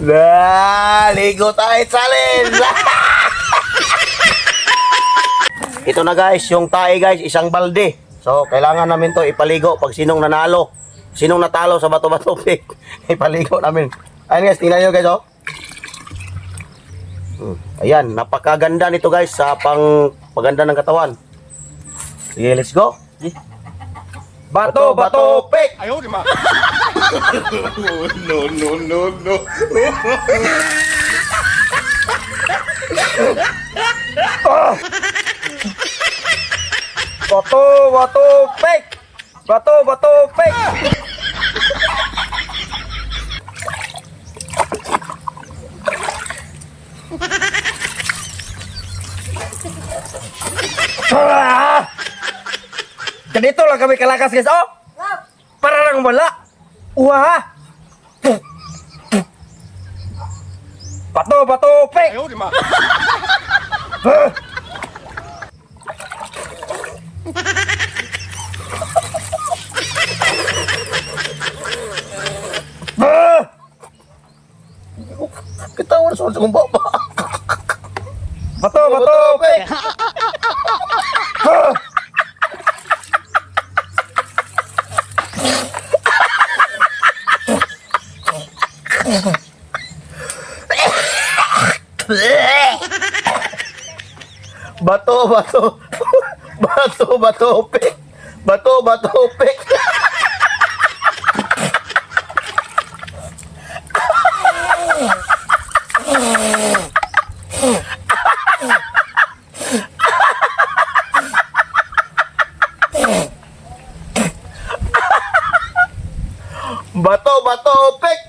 Ligo tayo challenge. Ito na guys, yung tae guys, isang balde. So, kailangan namin to ipaligo pag sinong nanalo. Sinong natalo sa bato-bato pick, ipaligo namin. Ayan guys, tingnan nyo guys, oh. Ayan, napakaganda nito guys sa paganda ng katawan. Sige, let's go. Bato, bato, pick! Ayaw, di ma. No. Bato, bato, pick! Bato, bato, pick! Ganito lang kami kalakas guys, oh! Para lang wala! Uha! Bato, bato, pick! Ayaw, di ma. Ketawa sa kong baba. Bato, bato, pick! Bato, bato. Bato, bato, pick. Bato, bato, pick. Bato, bato, pick.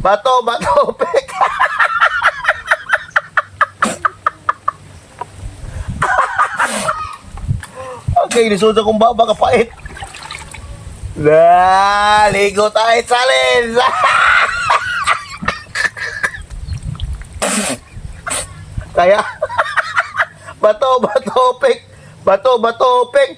Bato, bato, pick. Okay, nisuot akong baba kapait. Ligo tayo challenge. Kaya bato, bato, pick. Bato, bato, pick.